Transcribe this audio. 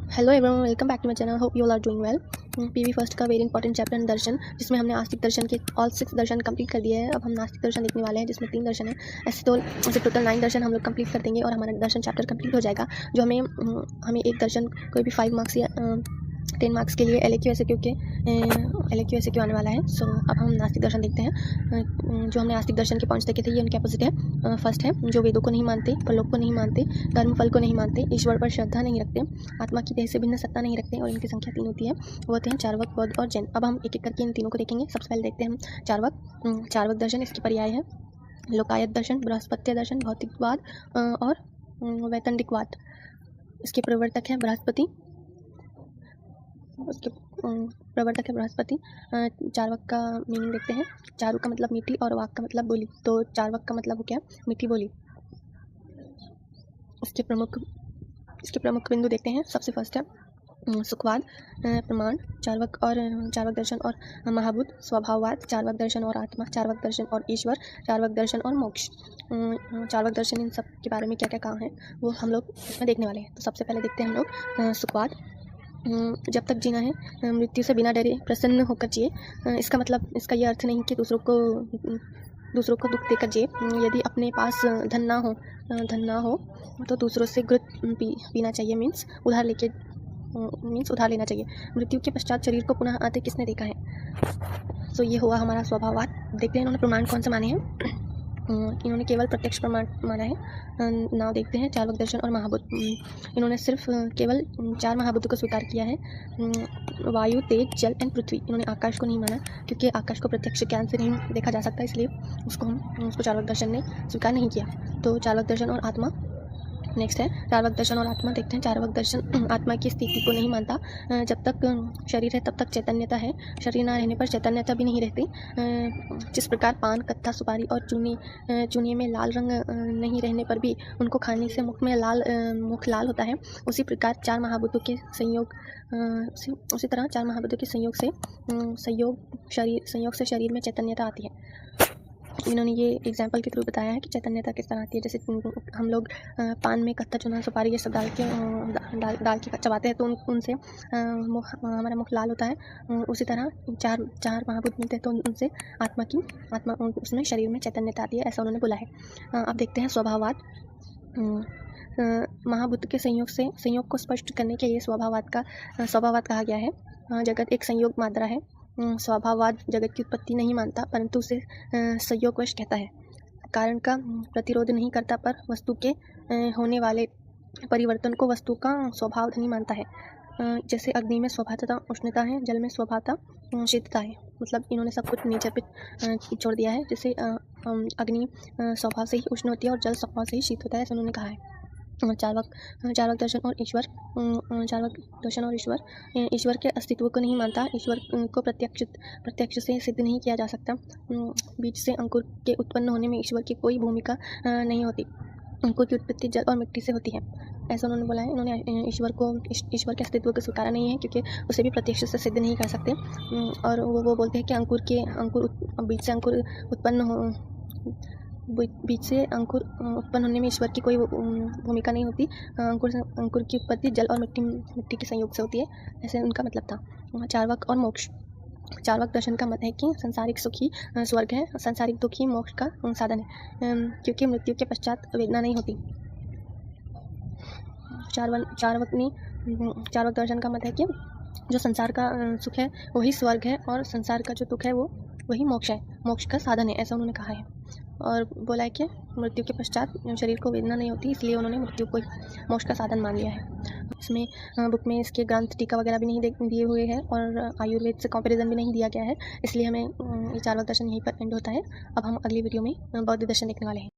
Hello everyone, welcome back to my channel. Hope you all are doing well. PV first का very important chapter दर्शन, जिसमें हमने आस्तिक दर्शन के all 6 दर्शन complete कर दिए हैं। अब हम नास्तिक दर्शन देखने वाले हैं, जिसमें 3 दर्शन है। ऐसे टोटल 9 दर्शन हम लोग कंप्लीट कर देंगे और हमारा दर्शन चैप्टर कंप्लीट हो जाएगा। जो हमें एक दर्शन कोई भी 5 मार्क्स या 10 मार्क्स के लिए LAQ SAQ आने वाला है। सो अब हम नास्तिक दर्शन देखते हैं। जो हमने आस्तिक दर्शन के पॉइंट्स देखे थे, ये उनके अपोजिट है। फर्स्ट है, जो वेदों को नहीं मानते, परलोक को नहीं मानते, कर्म फल को नहीं मानते, ईश्वर पर श्रद्धा नहीं रखते, आत्मा की देह से भिन्न सत्ता नहीं रखते और इनकी संख्या 3 होती है। वो होते हैं चार्वक, बौद्ध और जैन। अब हम एक एक करके इन तीनों को देखेंगे। सबसे पहले देखते हैं हम चार्वक दर्शन। इसकी पर्याय है लोकायत दर्शन, बृहस्पत्य दर्शन, भौतिकवाद और वैतंडिकवाद। इसके प्रवर्तक है बृहस्पति। उसके प्रवर्तक है बृहस्पति। चार्वक का मीनिंग देखते हैं। चारु का मतलब मीठी और वाक का मतलब बोली, तो चार्वक का मतलब हो गया मीठी बोली। इसके प्रमुख बिंदु देखते हैं। सबसे फर्स्ट है सुखवाद, प्रमाण, चार्वक दर्शन और महाभूत, स्वभाववाद, चार्वक दर्शन और आत्मा, चार्वक दर्शन और ईश्वर, चार्वक दर्शन और मोक्ष। चार्वक दर्शन, इन सब के बारे में क्या क्या कहा है वो हम लोग इसमें देखने वाले हैं। तो सबसे पहले देखते हैं हम लोग सुखवाद। जब तक जीना है मृत्यु से बिना डरे प्रसन्न होकर जिए। इसका ये अर्थ नहीं कि दूसरों को दुख देकर जिए। यदि अपने पास धन ना हो तो दूसरों से घृत पीना चाहिए, मीन्स उधार लेना चाहिए। मृत्यु के पश्चात शरीर को पुनः आते किसने देखा है? तो ये हुआ हमारा स्वभाववाद। देखते हैं इन्होंने प्रमाण कौन से माने हैं। इन्होंने केवल प्रत्यक्ष प्रमाण माना है। नाव देखते हैं चार्वक दर्शन और महाभूत। इन्होंने सिर्फ केवल 4 महाभूतों को स्वीकार किया है, वायु, तेज, जल एंड पृथ्वी। इन्होंने आकाश को नहीं माना, क्योंकि आकाश को प्रत्यक्ष ज्ञान से नहीं देखा जा सकता, इसलिए उसको चार्वक दर्शन ने स्वीकार नहीं किया। तो चार्वक दर्शन और आत्मा। नेक्स्ट है चार्वक दर्शन और आत्मा। देखते हैं चार्वक दर्शन आत्मा की स्थिति को नहीं मानता। जब तक शरीर है तब तक चैतन्यता है, शरीर ना रहने पर चैतन्यता भी नहीं रहती। जिस प्रकार पान, कत्था, सुपारी और चूने में लाल रंग नहीं रहने पर भी उनको खाने से मुख लाल होता है, उसी प्रकार उसी तरह चार महाभूतों के संयोग से शरीर में चैतन्यता आती है। इन्होंने ये एग्जाम्पल के थ्रू बताया है कि चैतन्यता किस तरह आती है। जैसे हम लोग पान में कत्था, चूना, सुपारी ये सब डाल के चबाते हैं, तो उनसे हमारा मुख लाल होता है। उसी तरह चार महाभूत मिलते हैं, तो उनसे आत्मा उसमें शरीर में चैतन्यता आती है, ऐसा उन्होंने बोला है। अब देखते हैं स्वभाववाद। महाभूत के संयोग को स्पष्ट करने के लिए स्वभाववाद कहा गया है। जगत एक संयोग मात्रा है। स्वभाववाद जगत की उत्पत्ति नहीं मानता, परंतु उसे संयोगवश कहता है। कारण का प्रतिरोध नहीं करता, पर वस्तु के होने वाले परिवर्तन को वस्तु का स्वभाव नहीं मानता है। जैसे अग्नि में स्वभावतः उष्णता है, जल में स्वभावतः शीतलता है। मतलब इन्होंने सब कुछ नेचर पे छोड़ दिया है। जैसे अग्नि स्वभाव से ही उष्ण होती है और जल स्वभाव से ही शीत होता है, ऐसा उन्होंने कहा है। चार्वक दर्शन और ईश्वर। ईश्वर के अस्तित्व को नहीं मानता। ईश्वर को प्रत्यक्ष से सिद्ध नहीं किया जा सकता। बीज से अंकुर के उत्पन्न होने में ईश्वर की कोई भूमिका नहीं होती। अंकुर की उत्पत्ति जल और मिट्टी से होती है, ऐसा उन्होंने बोला है। इन्होंने ईश्वर के अस्तित्व को स्वीकारा नहीं है, क्योंकि उसे भी प्रत्यक्ष से सिद्ध नहीं कर सकते। और वो बोलते हैं कि बीज से अंकुर उत्पन्न होने में ईश्वर की कोई भूमिका नहीं होती। अंकुर की उत्पत्ति जल और मिट्टी के संयोग से होती है, ऐसे उनका मतलब था। चार्वक और मोक्ष। चार्वक दर्शन का मत है कि सांसारिक सुख ही स्वर्ग है, सांसारिक दुख ही मोक्ष का साधन है, क्योंकि मृत्यु के पश्चात वेदना नहीं होती। चार्वक दर्शन का मत है कि जो संसार का सुख है वही स्वर्ग है, और संसार का जो दुख है वही मोक्ष है, मोक्ष का साधन है, ऐसा उन्होंने कहा है। और बोला है कि मृत्यु के पश्चात शरीर को वेदना नहीं होती, इसलिए उन्होंने मृत्यु को मोक्ष का साधन मान लिया है। इसमें बुक में इसके ग्रंथ, टीका वगैरह भी नहीं दिए हुए हैं, और आयुर्वेद से कंपैरिजन भी नहीं दिया गया है, इसलिए हमें ये चार्वक दर्शन यहीं पर एंड होता है। अब हम अगली वीडियो में बौद्ध दर्शन देखने वाले हैं।